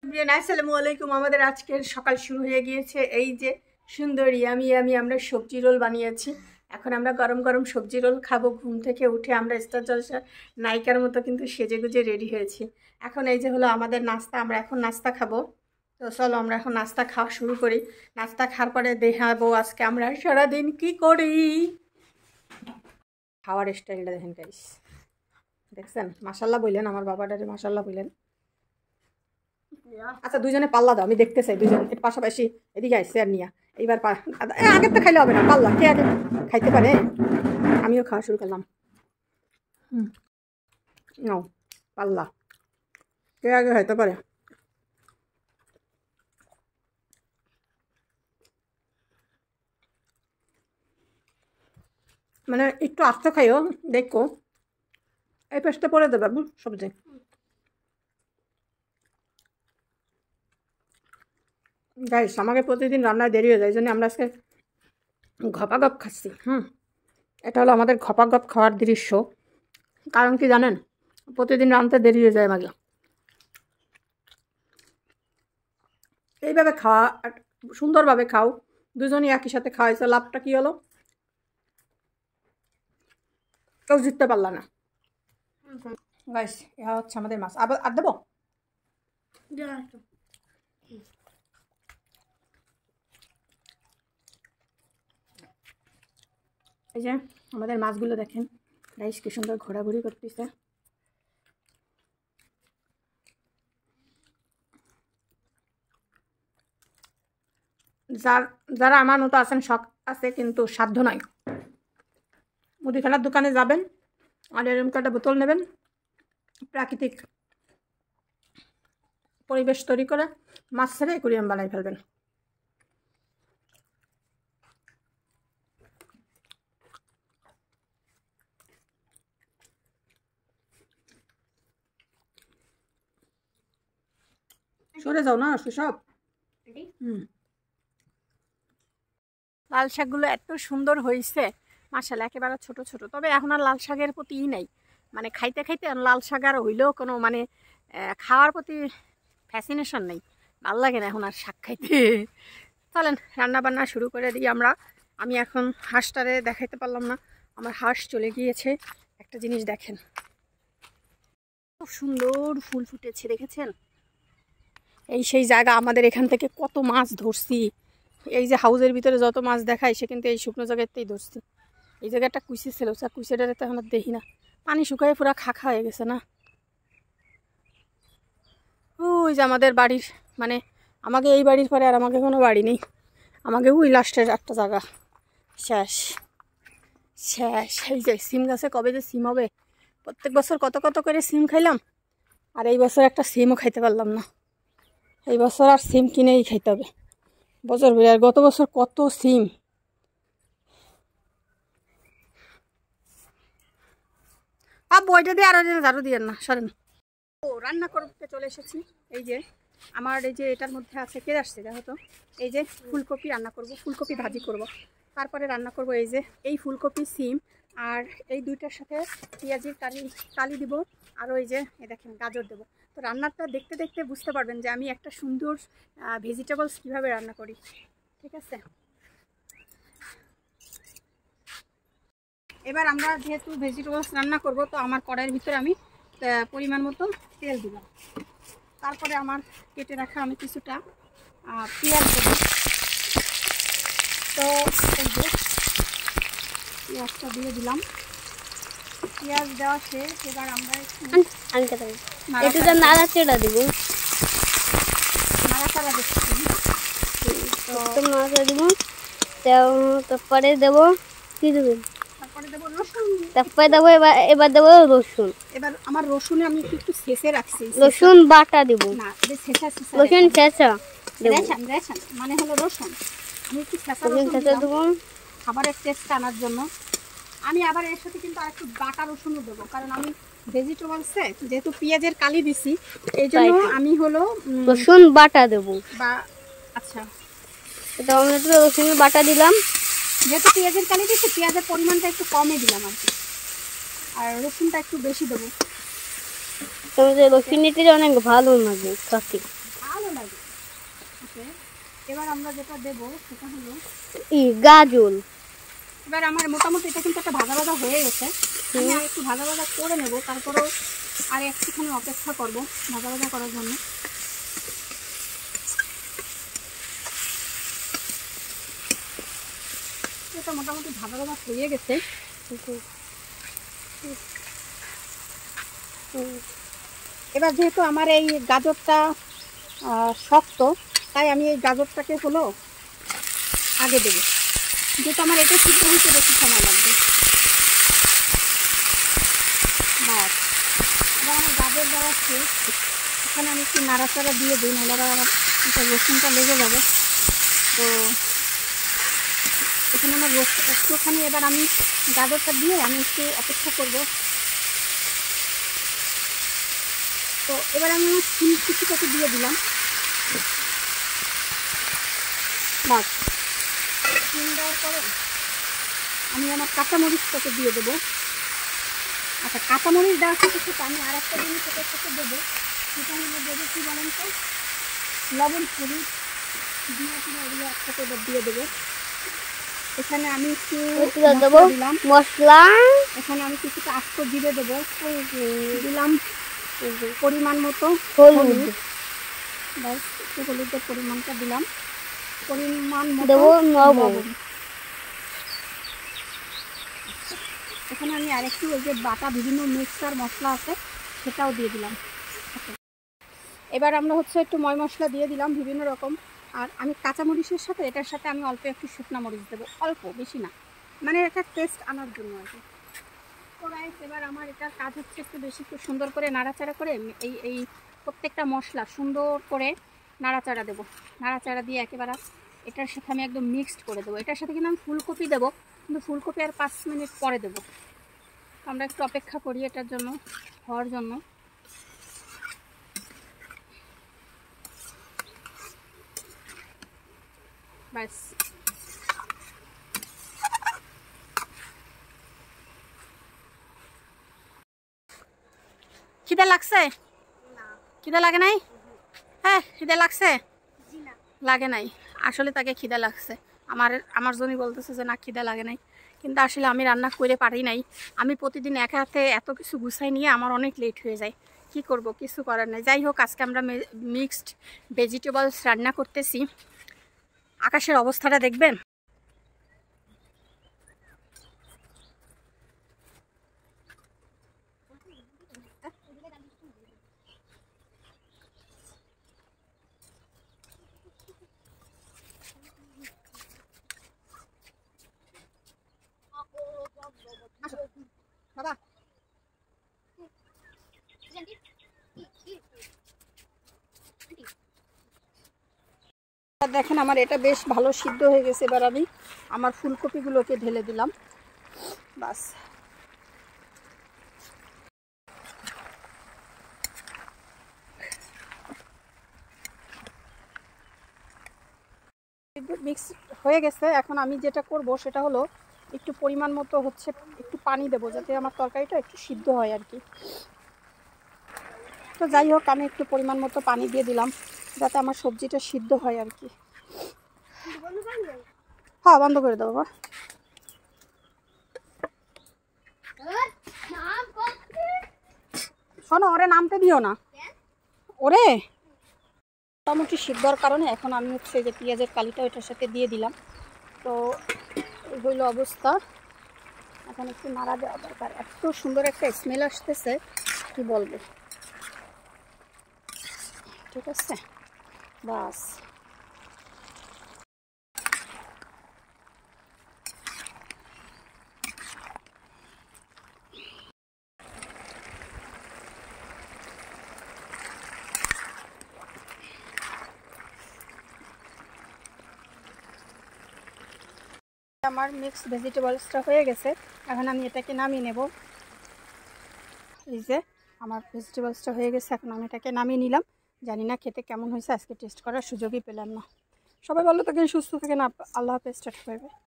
আসসালামু আলাইকুম। আমাদের আজকের সকাল শুরু হয়ে গিয়েছে। এই যে সুন্দর ইয়ামি আমরা সবজি রোল বানিয়েছি। এখন আমরা গরম গরম সবজি রোল খাবো। ঘুম থেকে উঠে আমরা স্টার জলসা নায়িকার মতো কিন্তু সেজে গুজে রেডি হয়েছি। এখন এই যে হলো আমাদের নাস্তা, আমরা এখন নাস্তা খাবো। তো চলো আমরা এখন নাস্তা খাওয়া শুরু করি। নাস্তা খাওয়ার পরে দেখাবো আজকে আমরা সারাদিন কি করি। খাওয়ার স্টাইলটা দেখেন গাইস, দেখছেন? মাশাল্লাহ বললেন, আমার বাবাটারে মাশাল্লাহ বললেন। আচ্ছা দুজনে পাল্লা দাও, আমি দেখতে চাই দুজন এর পাশাপাশি। এদিকে আসছে আর নিয়া এইবার আগের তো খাইলে হবে না, পাল্লা কে আগে খাইতে পারে। আমিও খাওয়া শুরু করলাম। নাও পাল্লা, কে আগে খাইতে পারে। মানে একটু আস্তে খাইও, দেখো এই পেস্টটা পরে দেবে সবজি। গাইস আমাকে প্রতিদিন রান্নায় দেরি হয়ে যায়, এই জন্য আমরা আজকে ঘপাঘপ খাচ্ছি। এটা হলো আমাদের ঘপাঘপ খাওয়ার দৃশ্য। কারণ কি জানেন, প্রতিদিন রান্নাতে দেরি হয়ে যায় আমাকে। এইভাবে খাওয়া, সুন্দরভাবে খাও, দুজনই একই সাথে খাওয়াইছে, লাভটা কি হলো? কেউ জিততে পারল না। গাইস ইহা হচ্ছে আমাদের মাছ। আবার আর দেবো? এই যে আমাদের মাছগুলো দেখেন গাইস, কি সুন্দর ঘোরাঘুরি করতেছে। যারা আমার মতো আছেন, শখ আছে কিন্তু সাধ্য নয়, মুদিখানার দোকানে যাবেন আর এরকম একটা বোতল নেবেন, প্রাকৃতিক পরিবেশ তৈরি করে মাছ ছেড়ে অ্যাকুরিয়াম বানাই ফেলবেন। সরে যাও না সেসব। লাল শাকগুলো এত সুন্দর হয়েছে মাশাআল্লাহ, একেবারে ছোট ছোট। তবে এখন আর লাল শাকের প্রতি নেই, মানে খাইতে খাইতে লাল শাক আর হইলেও কোনো মানে খাওয়ার প্রতি ফ্যাসিনেশন নেই, ভাল লাগে না এখন আর শাক খাইতে। চলেন রান্না বান্না শুরু করে দিই আমরা। আমি এখন হাঁসটারে দেখাইতে পারলাম না, আমার হাঁস চলে গিয়েছে। একটা জিনিস দেখেন, খুব সুন্দর ফুল ফুটেছে, দেখেছেন? এই সেই জায়গা, আমাদের এখান থেকে কত মাছ ধরছি। এই যে হাউজের ভিতরে যত মাছ দেখায় সে কিন্তু এই শুকনো জায়গাতেই ধরছি। এই জায়গায় একটা কুইসি ছিল, কুইসিটারে তো এখন আর দেখি না, পানি শুকায় পুরো খাখা হয়ে গেছে না। ওই যে আমাদের বাড়ির, মানে আমাকে এই বাড়ির পরে আর আমাকে কোনো বাড়ি নেই, আমাকে ওই লাস্টের একটা জায়গা শেষ শেষ। এই যে সিম গাছে কবে যে সিম হবে, প্রত্যেক বছর কত কত করে সিম খাইলাম, আর এই বছর একটা সিমও খাইতে পারলাম না। এই বছর আর সিম কিনেই খাইতে হবে বছর ভরে। আর গত বছর কত সিম। বইটা দিয়ে আরো ঝাড়ু দিয়ে না, সরেন। ও রান্না করতে চলে এসেছি। এই যে আমার এই যে এটার মধ্যে আছে, কে আসছে দেখো তো, এই যে ফুলকপি রান্না করব, ফুলকপি ভাজি করব, তারপরে রান্না করব এই যে এই ফুলকপি, সিম, আর এই দুইটার সাথে পেঁয়াজের কালি দিব, আর ওই যে দেখেন গাজর দেবো। তো রান্নাটা দেখতে দেখতে বুঝতে পারবেন যে আমি একটা সুন্দর ভেজিটেবলস কীভাবে রান্না করি, ঠিক আছে? এবার আমরা যেহেতু ভেজিটেবলস রান্না করব, তো আমার কড়াইয়ের ভিতরে আমি পরিমাণ মতো তেল দিলাম। তারপরে আমার কেটে রাখা আমি কিছুটা পেঁয়াজ দেব। তো এই যে পেঁয়াজটা দিয়ে দিলাম, পেঁয়াজ দেওয়া শেষ। এবার আমরা নাড়াচাড়া দিব, নাড়াচাড়া দিচ্ছি। তো নাড়াচাড়া দিব, তারপরে দেবো কি দেবেন, তারপরে দেবো রসুন, তারপরে দেবো এবার দেবো রসুন। এবার আমার রসুনে আমি একটু শেষে রাখছি, রসুন বাটা দিব না, রসুন ছেঁচা মানে হলো রসুন। আমি একটু ছেঁচা দেবো খাবারের টেস্ট আনার জন্য। আমি আবার এর সাথে কিন্তু আরেকটু বাটা রসুনও দেবো, কারণ আমি ভেজিটেবলসে যেহেতু পেঁয়াজের কালি দিছি, এই জন্য আমি হলো রসুন বাটা দেবো। বা আচ্ছা, এটা আমি একটু রসুনের বাটা দিলাম, যেহেতু পেঁয়াজের কালি দিচ্ছি পেঁয়াজের পরিমাণটা একটু কমে দিলাম আর কি, আর রসুনটা একটু বেশি দেবো। রসুন নিতে অনেক ভালো লাগে খেতে। লাগে। ওকে, এবার আমরা যেটা দেবো সেটা হলো গাজল। এবার আমার মোটামুটি এটা কিন্তু একটা ভাজা ভাজা হয়ে গেছে। আমি আর একটু ভাজা ভাজা করে নেব, তারপরেও আর একটুখানি অপেক্ষা করব ভাজা ভাজা করার জন্য। এটা মোটামুটি ভাজা ভাজা হয়ে গেছে। এবার যেহেতু আমার এই গাজরটা শক্ত, তাই আমি এই গাজরটাকে হলো আগে দেবো, যেহেতু আমার এটা সিদ্ধ হইতে বেশি সময় লাগবে। বাস, এবার আমার গাজর দেওয়া শেষ। এখানে আমি একটু নাড়াচাড়া দিয়ে দিই, নাহলে আবার আমার এটা রসুনটা লেগে যাবে। তো এখানে আমার একটুখানি এবার আমি গাজরটা দিয়ে আমি একটু অপেক্ষা করব। তো এবার আমি আমার শিম কিছুটাকে দিয়ে দিলাম। বাস, শিম দেওয়ার পরে আমি আমার কাঁচামরিচটাকে দিয়ে দেবো। আচ্ছা, কাঁচামরিচ দেওয়ার সাথে সাথে আমি আর একটা জিনিস এটার সাথে দেবো, সেটা হলো দেবো কী বলেন তো, লবণ হলুদ দিয়ে ওগুলো একসাথে এবার দিয়ে দেবো। এখানে আমি একটু দেবো মশলা, এখানে আমি কিছুটা আস্ত জিরে দেবো, দিলাম পরিমাণ মতো হলুদ, ব্যাস একটু হলুদের পরিমাণটা দিলাম, পরিমাণ মতো দেবো লবণ। এখানে আমি আরেকটু ওই যে বাটা বিভিন্ন মিক্সচার মশলা আছে সেটাও দিয়ে দিলাম। এবার আমরা হচ্ছে একটু ময় মশলা দিয়ে দিলাম বিভিন্ন রকম। আর আমি কাঁচামরিচের সাথে এটার সাথে আমি অল্প একটু শুকনো মরিচ দেবো, অল্প, বেশি না, মানে এটা টেস্ট আনার জন্য আর কি। তো গাইস, এবার আমার এটার কাজ হচ্ছে একটু বেশি একটু সুন্দর করে নাড়াচাড়া করে এই প্রত্যেকটা মশলা সুন্দর করে নাড়াচাড়া দেবো। নাড়াচাড়া দিয়ে একেবারে এটার সাথে আমি একদম মিক্সড করে দেবো। এটার সাথে কিন্তু আমি ফুলকপি দেবো, কিন্তু ফুলকপি আর 5 মিনিট পরে দেবো। আমরা একটু অপেক্ষা করি এটার জন্য হওয়ার জন্য। ব্যাস, খিদে লাগছে? খিদে লাগে নাই? হ্যাঁ, খিদে লাগছে? লাগে নাই, আসলে তাকে খিদে লাগছে। আমার জন্যই বলতেছে যে না খিদে লাগে নাই, কিন্তু আসলে আমি রান্না করে পারি নাই। আমি প্রতিদিন একা হাতে এত কিছু গুছাই নিয়ে আমার অনেক লেট হয়ে যায়। কি করব, কিছু করার নাই। যাই হোক, আজকে আমরা মিক্সড ভেজিটেবলস রান্না করতেছি। আকাশের অবস্থাটা দেখবেন। বাবা, দেখেন আমার এটা বেশ ভালো সিদ্ধ হয়ে গেছে। এবার আমি আমার ফুলকপিগুলোকে ঢেলে দিলাম। বাস, মিক্স হয়ে গেছে। এখন আমি যেটা করব সেটা হলো একটু পরিমাণ মতো হচ্ছে একটু পানি দেবো, যাতে আমার তরকারিটা একটু সিদ্ধ হয় আর কি। তো যাই হোক, আমি একটু পরিমাণ মতো পানি দিয়ে দিলাম যাতে আমার সবজিটা সিদ্ধ হয় আর কি। হ্যাঁ, বন্ধ করে দেবো বাবা। শোনো, ওরে নামতে দিও না ওরে। মোটামুটি সিদ্ধর কারণে এখন আমি হচ্ছে যে পেঁয়াজের কালিটা ওইটার সাথে দিয়ে দিলাম। তো এই হইল অবস্থা। এখন একটু নাড়া দেওয়া দরকার। এত সুন্দর একটা স্মেল আসতেছে, কি বলবো। ঠিক আছে, বাস। আমার মিক্সড ভেজিটেবলসটা হয়ে গেছে। এখন আমি এটাকে নামিয়ে নেব। এই যে আমার ভেজিটেবলসটা হয়ে গেছে, এখন আমি এটাকে নামিয়ে নিলাম। জানি না খেতে কেমন হয়েছে, আজকে টেস্ট করার সুযোগই পেলাম না। সবাই ভালো থাকেন, সুস্থ থাকেন। আল্লাহ হাফেজ, টাটা বাই বাই।